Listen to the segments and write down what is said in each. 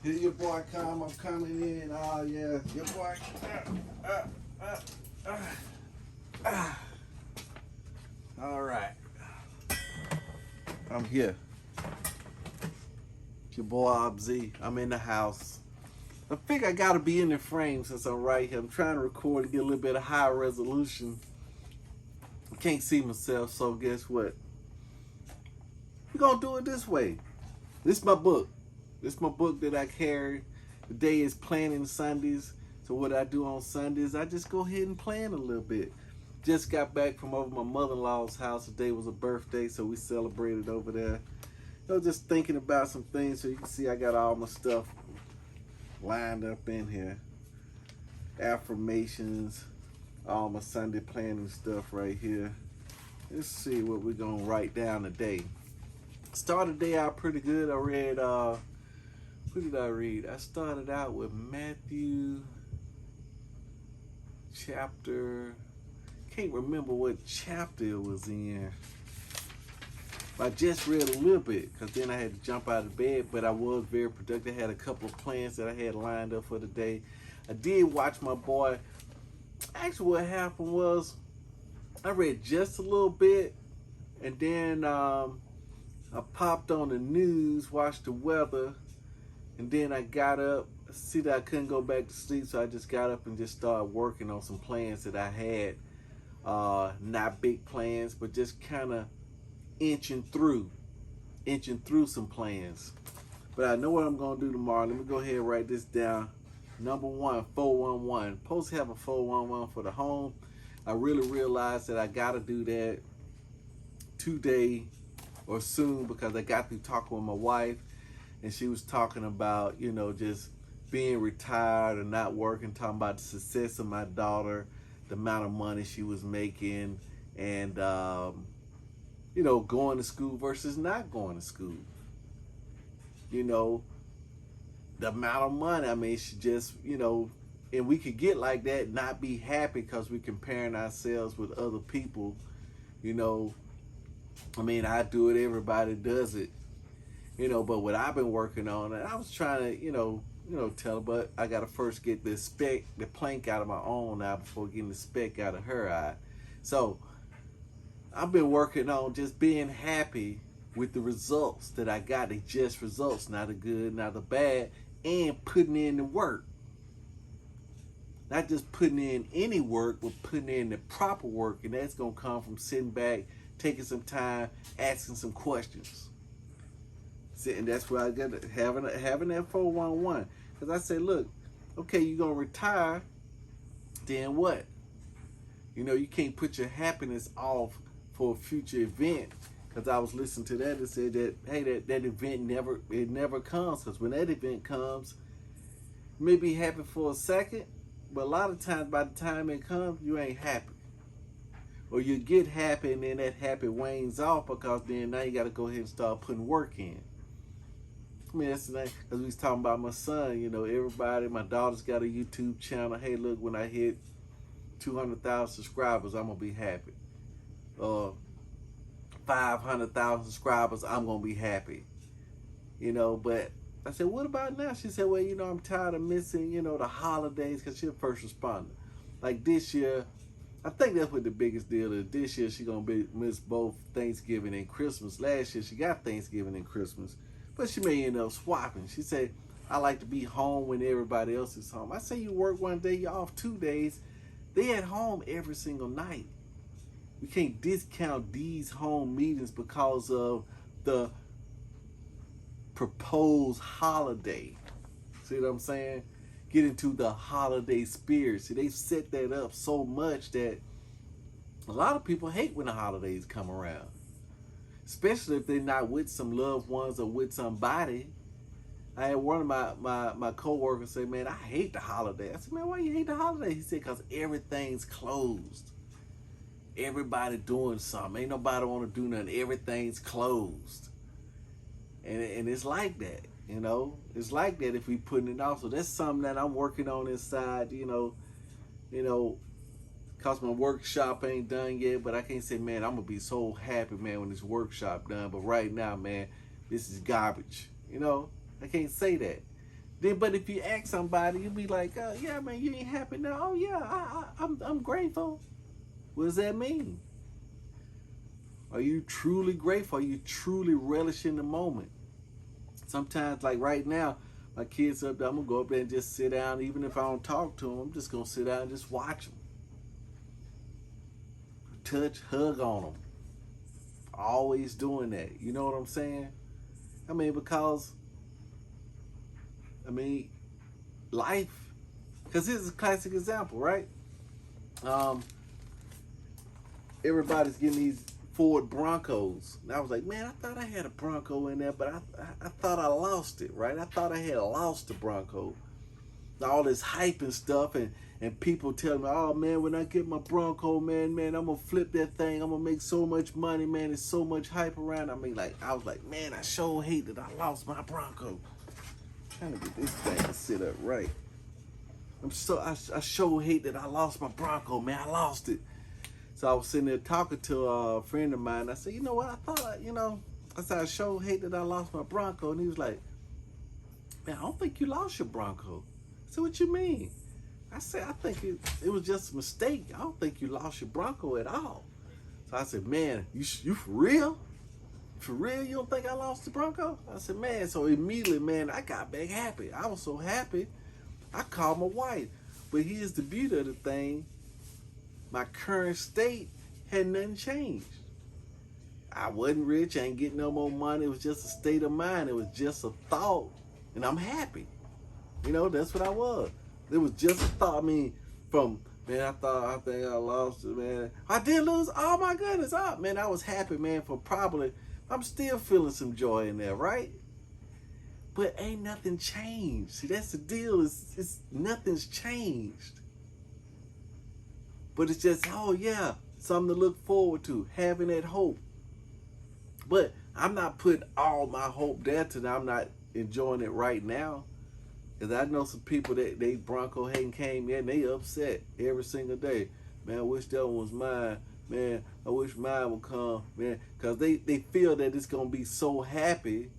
Here your boy come, I'm coming in. Oh yeah, your boy. All right, I'm here. It's your boy Obz. I'm in the house. I think I gotta be in the frame since I'm right here. I'm trying to record and get a little bit of high resolution. I can't see myself, so guess what? We're gonna do it this way. This is my book. This is my book that I carry. Today is Planning Sundays. So what I do on Sundays, I just go ahead and plan a little bit. Just got back from over my mother-in-law's house. Today was a birthday, so we celebrated over there. Just thinking about some things. So you can see I got all my stuff lined up in here. Affirmations, all my Sunday planning stuff right here. Let's see what we're gonna write down today. Started the day out pretty good. I read, what did I read? I started out with Matthew chapter, can't remember what chapter it was in. I just read a little bit because then I had to jump out of bed, but I was very productive. I had a couple of plans that I had lined up for the day. I did watch my boy. Actually, what happened was I read just a little bit, and then I popped on the news, watched the weather, and then I got up. See that I couldn't go back to sleep, so I just got up and just started working on some plans that I had. Not big plans, but just kind of inching through some plans. But I know what I'm gonna do tomorrow. Let me go ahead and write this down. Number one, 411. Supposed to have a 411 for the home. I really realized that I gotta do that today or soon because I got through talking with my wife, and she was talking about, just being retired and not working, talking about the success of my daughter, the amount of money she was making, and going to school versus not going to school. The amount of money, I mean, she just, and we could get like that, not be happy because we're comparing ourselves with other people. I mean, I do it, everybody does it. But what I've been working on, and I was trying to, tell her, but I got to first get the plank out of my own eye before getting the speck out of her eye. So I've been working on just being happy with the results that I got. They just results, not the good, not the bad, and putting in the work. Not just putting in any work, but putting in the proper work, and that's gonna come from sitting back, taking some time, asking some questions. And that's where I got having that 411. Because I say, look, okay, you're gonna retire, then what? You can't put your happiness off for a future event. Because I was listening to that and said that, hey, that event never comes. Because when that event comes, you may be happy for a second, but a lot of times by the time it comes, you ain't happy. Or you get happy and then that happy wanes off because then now you got to go ahead and start putting work in. I mean, that's the thing, because we was talking about my son, everybody, my daughter's got a YouTube channel. Hey, look, when I hit 200,000 subscribers, I'm going to be happy. 500,000 subscribers, I'm going to be happy. But I said, what about now? She said, well, I'm tired of missing, the holidays, because she's a first responder. Like this year, I think that's what the biggest deal is. This year, she's going to miss both Thanksgiving and Christmas. Last year, she got Thanksgiving and Christmas, but she may end up swapping. She said, I like to be home when everybody else is home. I say you work one day, you're off 2 days. They at home every single night. We can't discount these home meetings because of the proposed holiday. See what I'm saying? Get into the holiday spirit. See, they've set that up so much that a lot of people hate when the holidays come around. Especially if they're not with some loved ones or with somebody. I had one of my co-workers say, man, I hate the holiday. I said, man, why you hate the holiday? He said, because everything's closed. Everybody doing something. Ain't nobody want to do nothing. Everything's closed. And it's like that, It's like that if we putting it off. So that's something that I'm working on inside, because my workshop ain't done yet, but I can't say, man, I'm going to be so happy, man, when this workshop done. But right now, man, this is garbage. I can't say that. Then, but if you ask somebody, you be like, yeah, man, you ain't happy now. Oh yeah, I'm grateful. What does that mean? Are you truly grateful? Are you truly relishing the moment? Sometimes, like right now, my kids up there, I'm gonna go up there and just sit down. Even if I don't talk to them, I'm just gonna sit down and just watch them, touch, hug on them. Always doing that. You know what I'm saying? I mean, because I mean, life. Because here's a classic example, right? Um, Everybody's getting these Ford Broncos. And I was like, man, I thought I had a Bronco in there, but I thought I lost it, right? I thought I had lost the Bronco. All this hype and stuff, and people tell me, oh man, when I get my Bronco, man, I'm gonna flip that thing. I'm gonna make so much money, man. There's so much hype around. I mean, like, I was like, man, I sure hate that I lost my Bronco. Trying to get this thing to sit up right. I sure hate that I lost my Bronco, man. I lost it. So I was sitting there talking to a friend of mine. I said, you know what? I said, I sure hate that I lost my Bronco. And he was like, man, I don't think you lost your Bronco. I said, what you mean? I said, I think it was just a mistake. I don't think you lost your Bronco at all. So I said, man, you for real? For real, you don't think I lost the Bronco? I said, man, so immediately, man, I got back happy. I was so happy, I called my wife. But here's the beauty of the thing. My current state had nothing changed. I wasn't rich, I ain't getting no more money. It was just a state of mind. It was just a thought, and I'm happy. You know, that's what I was. It was just a thought. I mean, from, man, I think I lost it, man. I did lose, oh my goodness. Oh, man, I was happy, man, for probably, I'm still feeling some joy in there, right? But ain't nothing changed. See, that's the deal. It's nothing's changed. But it's just, oh yeah, something to look forward to, having that hope. But I'm not putting all my hope there till I'm not enjoying it right now. Because I know some people that they Bronco hadn't came in, they upset every single day. Man, I wish that one was mine. Man, I wish mine would come. Man, because they feel that it's going to be so happy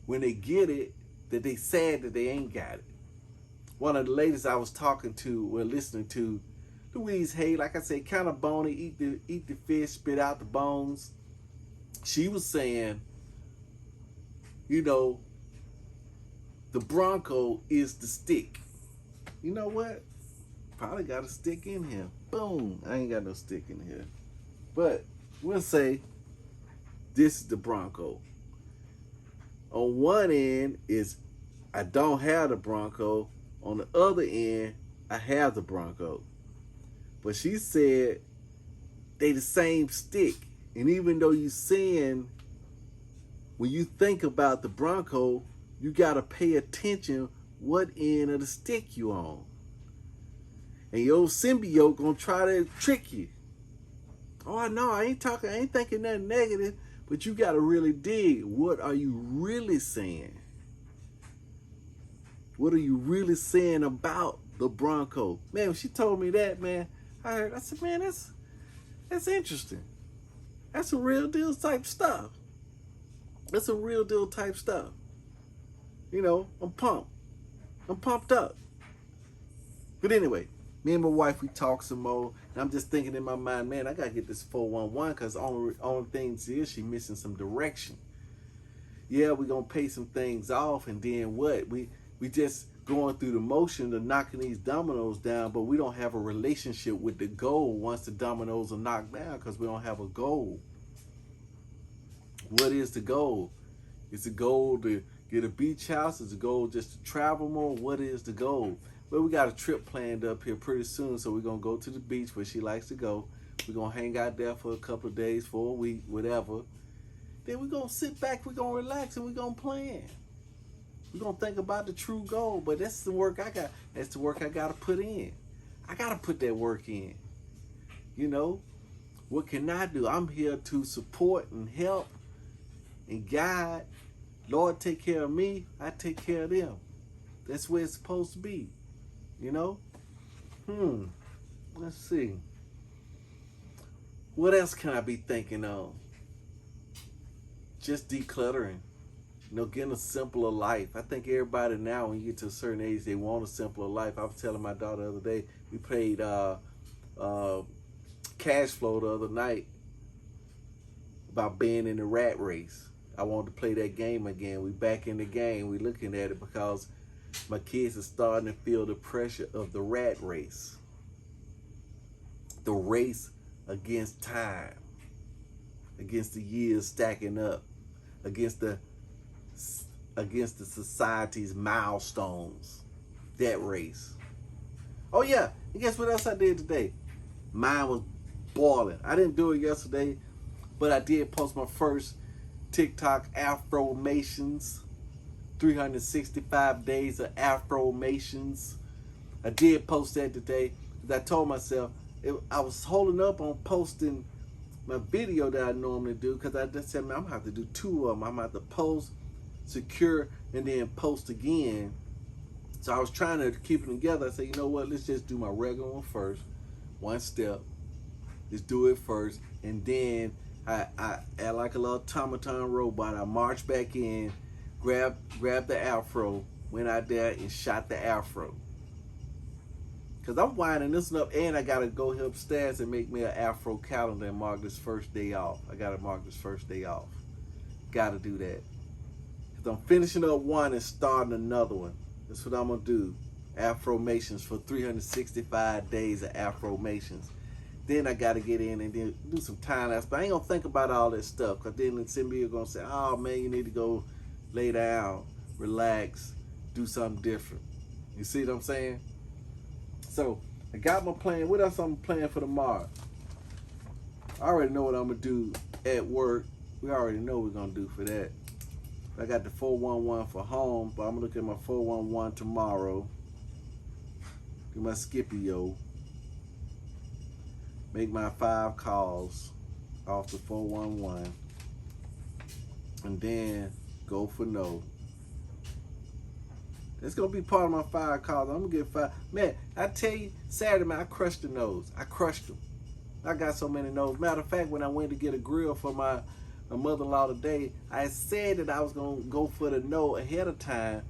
when they get it that they sad that they ain't got it. One of the ladies I was listening to, Louise Hay, like I said, kind of bony, eat the fish, spit out the bones. She was saying, you know, the Bronco is the stick. You know what? Probably got a stick in here. Boom. I ain't got no stick in here. But we'll say this is the Bronco. On one end is I don't have the Bronco. On the other end, I have the Bronco. But she said they the same stick. And even though you saying, when you think about the Bronco, you got to pay attention what end of the stick you on. And your symbiote going to try to trick you. Oh, I know, I ain't thinking nothing negative, but you got to really dig. What are you really saying? What are you really saying about the Bronco? Man, when she told me that, man, I said, man, that's interesting. That's a real deal type stuff. That's a real deal type stuff. You know, I'm pumped. I'm pumped up. But anyway, me and my wife, we talk some more. And I'm just thinking in my mind, man, I got to get this 411 because only thing is she missing some direction. Yeah, we're going to pay some things off. And then what? We just going through the motion of knocking these dominoes down, but we don't have a relationship with the goal once the dominoes are knocked down because we don't have a goal. What is the goal? Is the goal to get a beach house? Is the goal just to travel more? What is the goal? Well, we got a trip planned up here pretty soon, so we're going to go to the beach where she likes to go. We're going to hang out there for a couple of days, for a week, whatever. Then we're going to sit back, we're going to relax, and we're going to plan. We're going to think about the true goal, but that's the work I got. That's the work I got to put in. I got to put that work in. You know, what can I do? I'm here to support and help and guide. Lord take care of me, I take care of them. That's where it's supposed to be. You know? Let's see. What else can I be thinking of? Just decluttering. getting a simpler life. I think everybody now, when you get to a certain age, they want a simpler life. I was telling my daughter the other day, we played Cash Flow the other night about being in the rat race. I wanted to play that game again. We back in the game. We looking at it because my kids are starting to feel the pressure of the rat race. The race against time, against the years stacking up, against the society's milestones. That race. Oh yeah, and guess what else I did today? Mine was boiling. I didn't do it yesterday, but I did post my first TikTok Afromations. 365 days of Afromations. I did post that today because I told myself I was holding up on posting my video that I normally do because I just said, man, I'm going to have to do 2 of them. I'm going to have to post, secure, and then post again. So I was trying to keep it together. I said, you know what, let's just do my regular one first. One step. Let's do it first. And then I like a little automaton robot, I marched back in, grabbed the afro, went out there and shot the afro. Because I'm winding this one up, and I got to go upstairs and make me an afro calendar and mark this first day off. I got to mark this first day off. Got to do that. Because I'm finishing up one and starting another one. That's what I'm going to do. Afromations for 365 days of Afromations. Then I got to get in and then do some time lapse. But I ain't going to think about all that stuff. Because then somebody going to say, oh, man, you need to go lay down, relax, do something different. You see what I'm saying? So, I got my plan. What else I'm planning for tomorrow? I already know what I'm going to do at work. We already know what we're going to do for that. I got the 411 for home, but I'm going to look at my 411 tomorrow. Do my Scipio. Make my 5 calls off the 411. And then go for no. It's going to be part of my 5 calls. I'm going to get 5. Man, I tell you, Saturday, man, I crushed the nose. I crushed them. I got so many no's. Matter of fact, when I went to get a grill for my mother-in-law today, I said that I was going to go for the no ahead of time,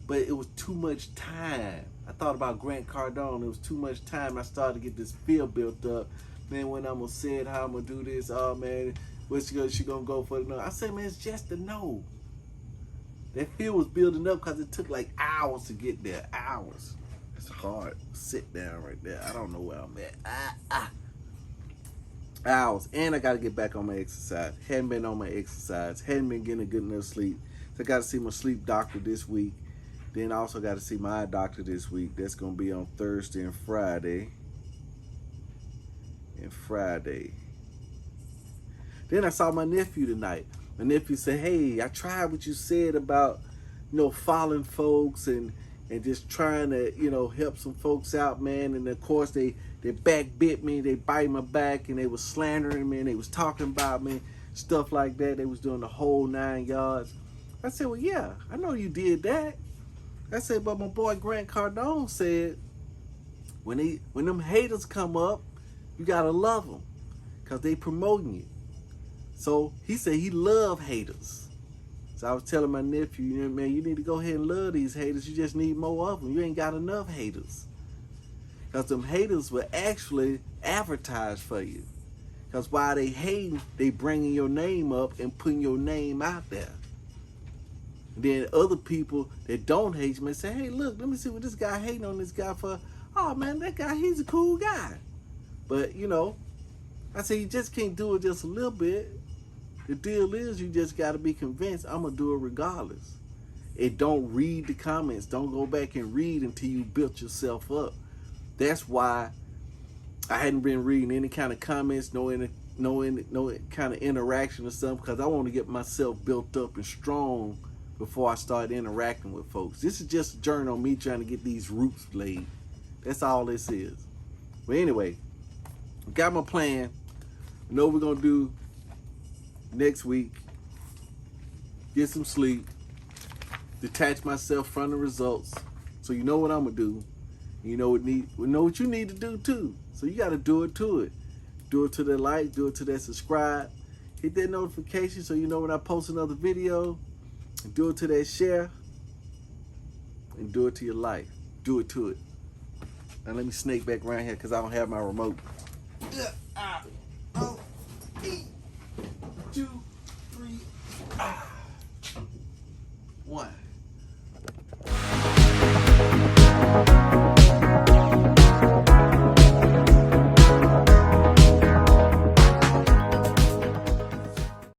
but it was too much time. I thought about Grant Cardone. It was too much time. I started to get this fear built up. Man, when I'm going to say it, how I'm going to do this, oh, man, what's she going to go for the no? I said, man, it's just a no. That fear was building up because it took like hours to get there. Hours. It's hard. Sit down right there. I don't know where I'm at. Hours. And I got to get back on my exercise. Hadn't been on my exercise. Hadn't been getting a good enough sleep. So I got to see my sleep doctor this week. Then I also got to see my eye doctor this week. That's going to be on Thursday and Friday. Then I saw my nephew tonight. My nephew said, hey, I tried what you said about, following folks and just trying to, help some folks out, man. And of course, they back bit me, they bite my back, and they was slandering me, and they was talking about me, stuff like that. They was doing the whole 9 yards. I said, well, yeah, I know you did that. I said, but my boy Grant Cardone said, when them haters come up, you gotta love them, because they promoting you. So he said he love haters. So I was telling my nephew, man, you need to go ahead and love these haters. You just need more of them. You ain't got enough haters. Because them haters will actually advertise for you. Because while they hating, they bringing your name up and putting your name out there. Then other people that don't hate you may say, hey, look, let me see what this guy hating on this guy for. Oh, man, that guy, he's a cool guy. But, I say you just can't do it just a little bit. The deal is you just got to be convinced I'm going to do it regardless. And don't read the comments. Don't go back and read until you built yourself up. That's why I hadn't been reading any kind of comments, no kind of interaction or something, because I want to get myself built up and strong before I start interacting with folks. This is just a journey on me trying to get these roots laid. That's all this is. But anyway, got my plan. I know what we're going to do next week. Get some sleep. Detach myself from the results. So you know what I'm going to do. You know what you need to do too. So you got to do it to it. Do it to that like. Do it to that subscribe. Hit that notification so you know when I post another video. Do it to that share and do it to your life. Do it to it. Now let me snake back around here because I don't have my remote. 2, 3, 1.